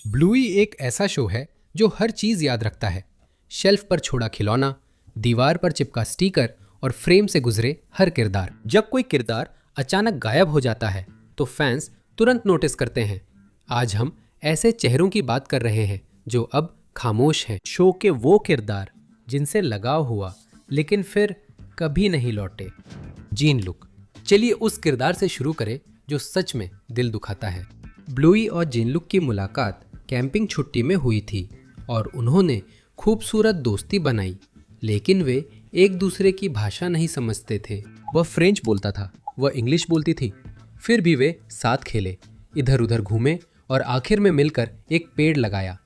ब्लूई एक ऐसा शो है जो हर चीज याद रखता है। शेल्फ पर छोड़ा खिलौना, दीवार पर चिपका स्टिकर और फ्रेम से गुजरे हर किरदार। जब कोई किरदार अचानक गायब हो जाता है तो फैंस तुरंत नोटिस करते हैं। आज हम ऐसे चेहरों की बात कर रहे हैं जो अब खामोश हैं। शो के वो किरदार जिनसे लगाव हुआ लेकिन फिर कभी नहीं लौटे। Gene look. चलिए उस किरदार से शुरू करें जो सच में दिल दुखाता है। ब्लूई और जीन लुक की मुलाकात कैंपिंग छुट्टी में हुई थी और उन्होंने खूबसूरत दोस्ती बनाई, लेकिन वे एक दूसरे की भाषा नहीं समझते थे। वह फ्रेंच बोलता था, वह इंग्लिश बोलती थी। फिर भी वे साथ खेले, इधर उधर घूमे और आखिर में मिलकर एक पेड़ लगाया।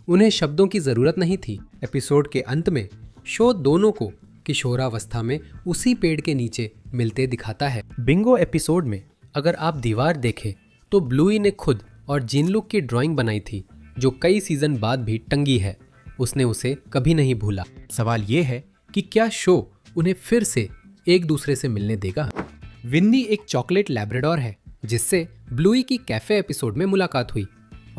उन्हें शब्दों की जरूरत नहीं थी। एपिसोड के अंत में शो दोनों को किशोरावस्था में उसी पेड़ के नीचे मिलते दिखाता है। बिंगो एपिसोड में अगर आप दीवार देखें तो ब्लूई ने खुद और जीन लुक की ड्राइंग बनाई थी जो कई सीजन बाद भी टंगी है। उसने उसे कभी नहीं भूला। सवाल ये है कि क्या शो उन्हें फिर से एक दूसरे से मिलने देगा। विन्नी एक चॉकलेट लैब्राडोर है जिससे ब्लूई की कैफे एपिसोड में मुलाकात हुई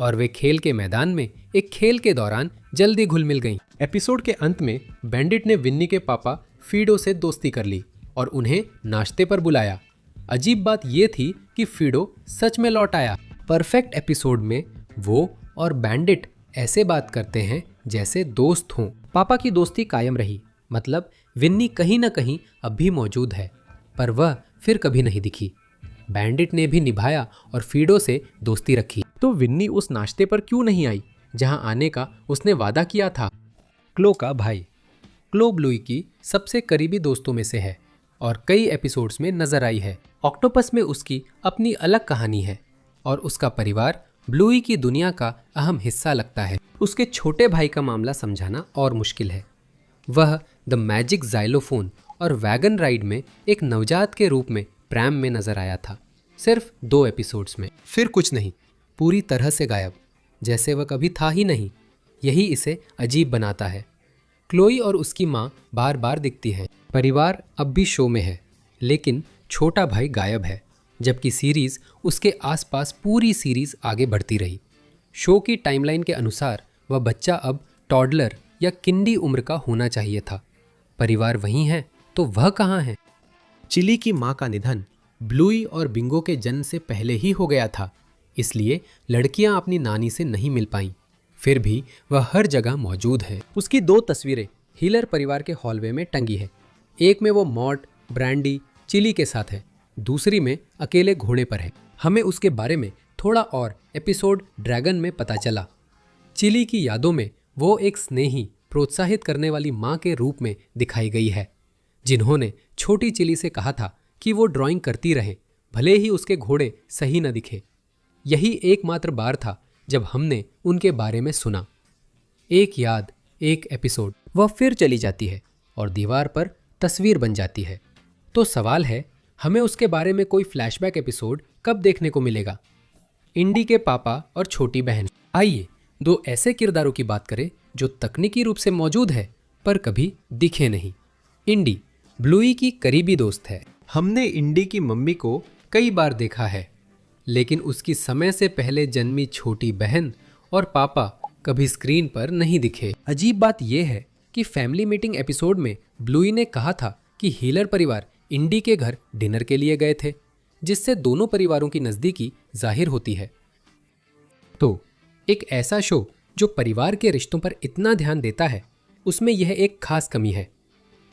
और वे खेल के मैदान में एक खेल के दौरान जल्दी घुल मिल गईं। एपिसोड के अंत में बैंडिट ने विन्नी के पापा फीडो से दोस्ती कर ली और उन्हें नाश्ते पर बुलाया। अजीब बात यह थी कि फीडो सच में लौट आया। परफेक्ट एपिसोड में वो और बैंडिट ऐसे बात करते हैं जैसे दोस्त हों। पापा की दोस्ती कायम रही, मतलब विन्नी कहीं ना कहीं अब भी मौजूद है, पर वह फिर कभी नहीं दिखी। बैंडिट ने भी निभाया और फीडो से दोस्ती रखी। तो विन्नी उस नाश्ते पर क्यों नहीं आई जहां आने का उसने वादा किया था। क्लो का भाई। क्लो ब्लूई की सबसे करीबी दोस्तों में से है और कई एपिसोड्स में नजर आई है। ऑक्टोपस में उसकी अपनी अलग कहानी है और उसका परिवार ब्लूई की दुनिया का अहम हिस्सा लगता है। उसके छोटे भाई का मामला समझाना और मुश्किल है। वह द मैजिक जाइलोफोन और वैगन राइड में एक नवजात के रूप में प्रैम में नजर आया था, सिर्फ 2 एपिसोड्स में। फिर कुछ नहीं, पूरी तरह से गायब, जैसे वह कभी था ही नहीं। यही इसे अजीब बनाता है। क्लोई और उसकी माँ बार बार दिखती है। परिवार अब भी शो में है, लेकिन छोटा भाई गायब है, जबकि सीरीज उसके आसपास पूरी सीरीज आगे बढ़ती रही। शो की टाइमलाइन के अनुसार वह बच्चा अब टॉडलर या किंडी उम्र का होना चाहिए था। परिवार वहीं है तो वह कहाँ है। चिली की माँ का निधन ब्लूई और बिंगो के जन्म से पहले ही हो गया था, इसलिए लड़कियां अपनी नानी से नहीं मिल पाईं। फिर भी वह हर जगह मौजूद है। उसकी 2 तस्वीरें हीलर परिवार के हॉलवे में टंगी है। एक में वो मॉट, ब्रैंडी, चिली के साथ है, दूसरी में अकेले घोड़े पर है। हमें उसके बारे में थोड़ा और एपिसोड ड्रैगन में पता चला। चिली की यादों में वो एक स्नेही, प्रोत्साहित करने वाली माँ के रूप में दिखाई गई है, जिन्होंने छोटी चिली से कहा था कि वो ड्राइंग करती रहे, भले ही उसके घोड़े सही न दिखे। यही एकमात्र बार था जब हमने उनके बारे में सुना। एक याद, एक एपिसोड, वह फिर चली जाती है और दीवार पर तस्वीर बन जाती है। तो सवाल है, हमें उसके बारे में कोई फ्लैशबैक एपिसोड कब देखने को मिलेगा। इंडी के पापा और छोटी बहन। आइए 2 ऐसे किरदारों की बात करें जो तकनीकी रूप से मौजूद है पर कभी दिखे नहीं। इंडी ब्लूई की करीबी दोस्त है। हमने इंडी की मम्मी को कई बार देखा है, लेकिन उसकी समय से पहले जन्मी छोटी बहन और पापा कभी स्क्रीन पर नहीं दिखे। अजीब बात यह है कि फैमिली मीटिंग एपिसोड में ब्लूई ने कहा था कि हीलर परिवार इंडी के घर डिनर के लिए गए थे, जिससे दोनों परिवारों की नज़दीकी जाहिर होती है। तो एक ऐसा शो जो परिवार के रिश्तों पर इतना ध्यान देता है, उसमें यह एक खास कमी है।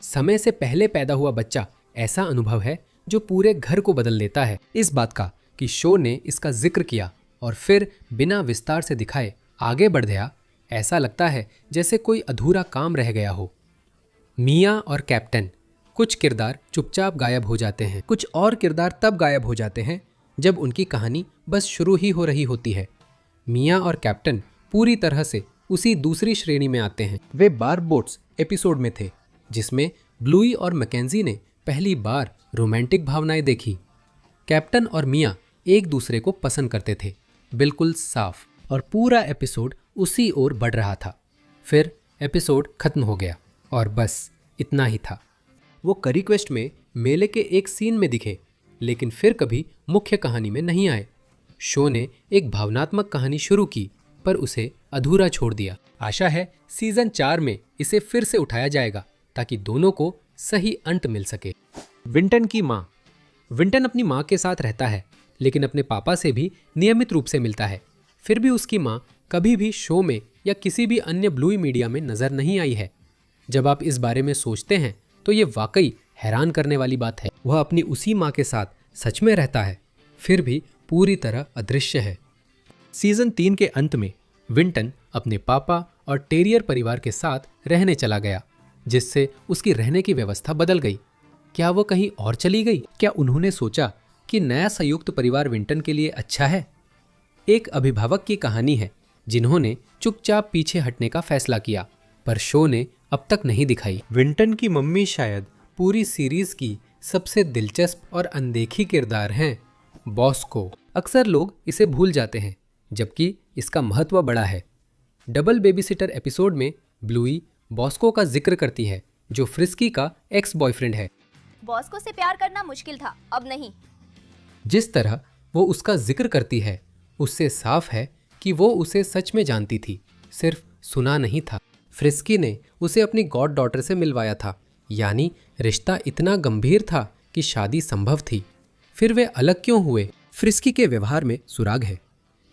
समय से पहले पैदा हुआ बच्चा ऐसा अनुभव है जो पूरे घर को बदल देता है। इस बात का कि शो ने इसका जिक्र किया और फिर बिना विस्तार से दिखाए आगे बढ़ गया, ऐसा लगता है जैसे कोई अधूरा काम रह गया हो। मिया और कैप्टन। कुछ किरदार चुपचाप गायब हो जाते हैं, कुछ और किरदार तब गायब हो जाते हैं जब उनकी कहानी बस शुरू ही हो रही होती है। मिया और कैप्टन पूरी तरह से उसी दूसरी श्रेणी में आते हैं। वे बार बोट्स एपिसोड में थे, जिसमें ब्लूई और मैकेंजी ने पहली बार रोमांटिक भावनाएं देखी। कैप्टन और मिया एक दूसरे को पसंद करते थे, बिल्कुल साफ, और पूरा एपिसोड उसी ओर बढ़ रहा था। फिर एपिसोड खत्म हो गया और बस इतना ही था। वो करी क्वेस्ट में मेले के एक सीन में दिखे, लेकिन फिर कभी मुख्य कहानी में नहीं आए। शो ने एक भावनात्मक कहानी शुरू की पर उसे अधूरा छोड़ दिया। आशा है सीजन 4 में इसे फिर से उठाया जाएगा ताकि दोनों को सही अंत मिल सके। विंटन की माँ। विंटन अपनी माँ के साथ रहता है लेकिन अपने पापा से भी नियमित रूप से मिलता है। फिर भी उसकी माँ कभी भी शो में या किसी भी अन्य ब्लूई मीडिया में नजर नहीं आई है। जब आप इस बारे में सोचते हैं तो ये वाकई हैरान करने वाली बात है। वह अपनी उसी माँ के साथ सच में रहता है, फिर भी पूरी तरह अदृश्य है। सीजन 3 के अंत में विंटन अपने पापा और टेरियर परिवार के साथ रहने चला गया, जिससे उसकी रहने की व्यवस्था बदल गई। क्या वो कहीं और चली गई? क्या उन्होंने सोचा कि नया संयुक्त परिवार विंटन के लिए अच्छा है? एक अभिभावक की कहानी है जिन्होंने चुपचाप पीछे हटने का फैसला किया, पर शो ने अब तक नहीं दिखाई। विंटन की मम्मी शायद पूरी सीरीज की सबसे दिलचस्प और अनदेखी किरदार हैं। बॉस्को। अक्सर लोग इसे भूल जाते हैं, जबकि इसका महत्व बड़ा है। डबल बेबीसिटर एपिसोड में ब्लूई बॉस्को का जिक्र करती है, जो फ्रिस्की का एक्स बॉयफ्रेंड है। बॉस्को से प्यार करना मुश्किल था, अब नहीं। जिस तरह वो उसका जिक्र करती है, उससे साफ है कि वो उसे सच में जानती थी, सिर्फ सुना नहीं था। फ्रिस्की ने उसे अपनी गॉड डॉटर से मिलवाया था, यानी रिश्ता इतना गंभीर था कि शादी संभव थी। फिर वे अलग क्यों हुए? फ्रिस्की के व्यवहार में सुराग है।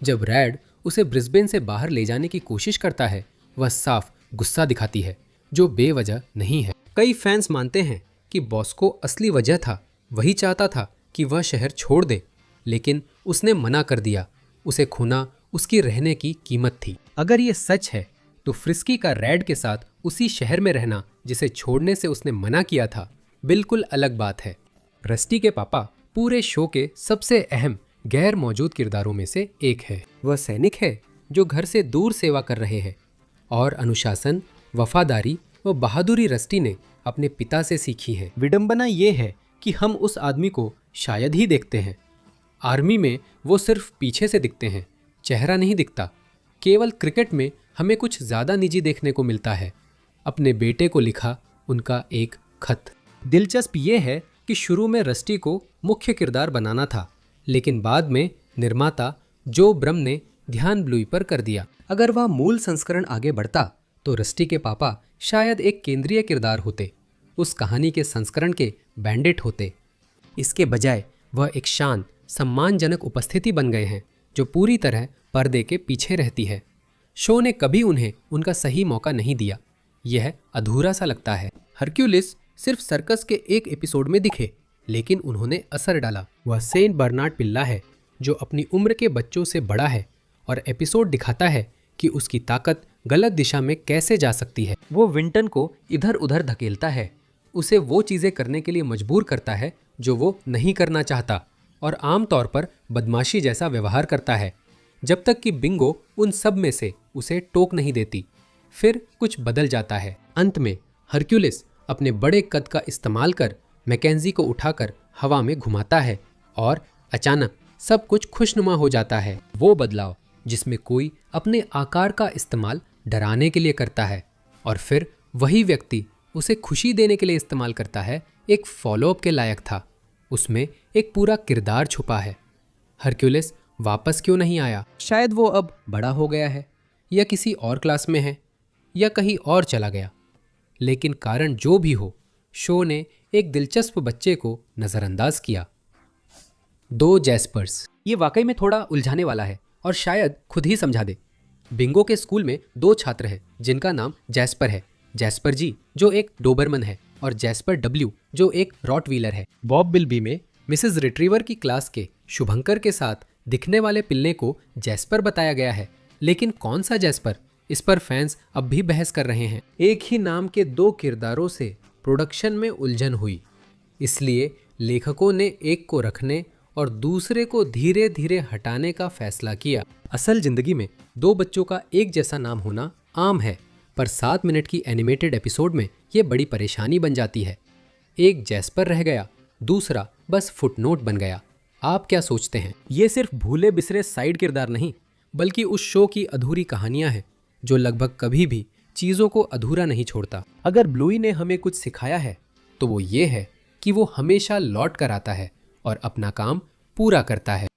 जब रैड उसे ब्रिस्बेन से बाहर ले जाने की कोशिश करता है, वह साफ गुस्सा दिखाती है, जो बेवजह नहीं है। कई फैंस मानते हैं कि बॉस्को असली वजह था। वही चाहता था कि वह शहर छोड़ दे, लेकिन उसने मना कर दिया। उसे खोना उसकी रहने की कीमत थी। अगर ये सच है तो फ्रिस्की का रैड के साथ उसी शहर में रहना, जिसे छोड़ने से उसने मना किया था, बिल्कुल अलग बात है। रस्टी के पापा पूरे शो के सबसे अहम गैर मौजूद किरदारों में से एक है। वह सैनिक है जो घर से दूर सेवा कर रहे हैं, और अनुशासन, वफादारी व बहादुरी रस्टी ने अपने पिता से सीखी है। विडंबना ये है कि हम उस आदमी को शायद ही देखते हैं। आर्मी में वो सिर्फ पीछे से दिखते हैं, चेहरा नहीं दिखता। केवल क्रिकेट में हमें कुछ ज़्यादा निजी देखने को मिलता है। अपने बेटे को लिखा उनका एक खत। दिलचस्प ये है कि शुरू में रस्टी को मुख्य किरदार बनाना था, लेकिन बाद में निर्माता जो ब्रम ने ध्यान ब्लूई पर कर दिया। अगर वह मूल संस्करण आगे बढ़ता तो रस्टी के पापा शायद एक केंद्रीय किरदार होते, उस कहानी के संस्करण के बैंडिट होते। इसके बजाय वह एक शांत, सम्मानजनक उपस्थिति बन गए हैं, जो पूरी तरह पर्दे के पीछे रहती है। शो ने कभी उन्हें उनका सही मौका नहीं दिया। यह अधूरा सा लगता है। हरक्यूलिस सिर्फ सर्कस के एक एपिसोड में दिखे, लेकिन उन्होंने असर डाला। वह सेंट बर्नार्ड पिल्ला है जो अपनी उम्र के बच्चों से बड़ा है, और एपिसोड दिखाता है कि उसकी ताकत गलत दिशा में कैसे जा सकती है। वो विंटन को इधर उधर धकेलता है, उसे वो चीज़ें करने के लिए मजबूर करता है जो वो नहीं करना चाहता, और आमतौर पर बदमाशी जैसा व्यवहार करता है, जब तक कि बिंगो उन सब में से उसे टोक नहीं देती। फिर कुछ बदल जाता है। अंत में हरक्यूलिस अपने बड़े कद का इस्तेमाल कर मैकेंजी को उठाकर हवा में घुमाता है, और अचानक सब कुछ खुशनुमा हो जाता है। वो बदलाव जिसमें कोई अपने आकार का इस्तेमाल डराने के लिए करता है, और फिर वही व्यक्ति उसे खुशी देने के लिए इस्तेमाल करता है, एक फॉलोअप के लायक था। उसमें एक पूरा किरदार छुपा है। हरक्यूलिस वापस क्यों नहीं आया? शायद वो अब बड़ा हो गया है, या किसी और क्लास में है, या कहीं और चला गया। लेकिन कारण जो भी हो, शो ने एक दिलचस्प बच्चे को नज़रअंदाज किया। 2 जैस्पर्स। ये वाकई में थोड़ा उलझाने वाला है और शायद खुद ही समझा दे। बिंगो के स्कूल में 2 छात्र हैं जिनका नाम जैस्पर है। जैस्पर जी जो एक डोबरमन है, और जैस्पर डब्ल्यू जो एक रॉटवीलर है। बॉब बिलबी में मिसेस रिट्रीवर की क्लास के शुभंकर के साथ दिखने वाले पिल्ले को जैस्पर बताया गया है, लेकिन कौन सा जैस्पर, इस पर फैंस अब भी बहस कर रहे हैं। एक ही नाम के 2 किरदारों से प्रोडक्शन में उलझन हुई, इसलिए लेखकों ने एक को रखने और दूसरे को धीरे धीरे हटाने का फैसला किया। असल जिंदगी में 2 बच्चों का एक जैसा नाम होना आम है, पर 7 मिनट की एनिमेटेड एपिसोड में यह बड़ी परेशानी बन जाती है। एक जैस्पर रह गया, दूसरा बस फुटनोट बन गया। आप क्या सोचते हैं? ये सिर्फ भूले बिसरे साइड किरदार नहीं, बल्कि उस शो की अधूरी कहानियां हैं, जो लगभग कभी भी चीज़ों को अधूरा नहीं छोड़ता। अगर ब्लूई ने हमें कुछ सिखाया है तो वो ये है कि वो हमेशा लौट कर आता है और अपना काम पूरा करता है।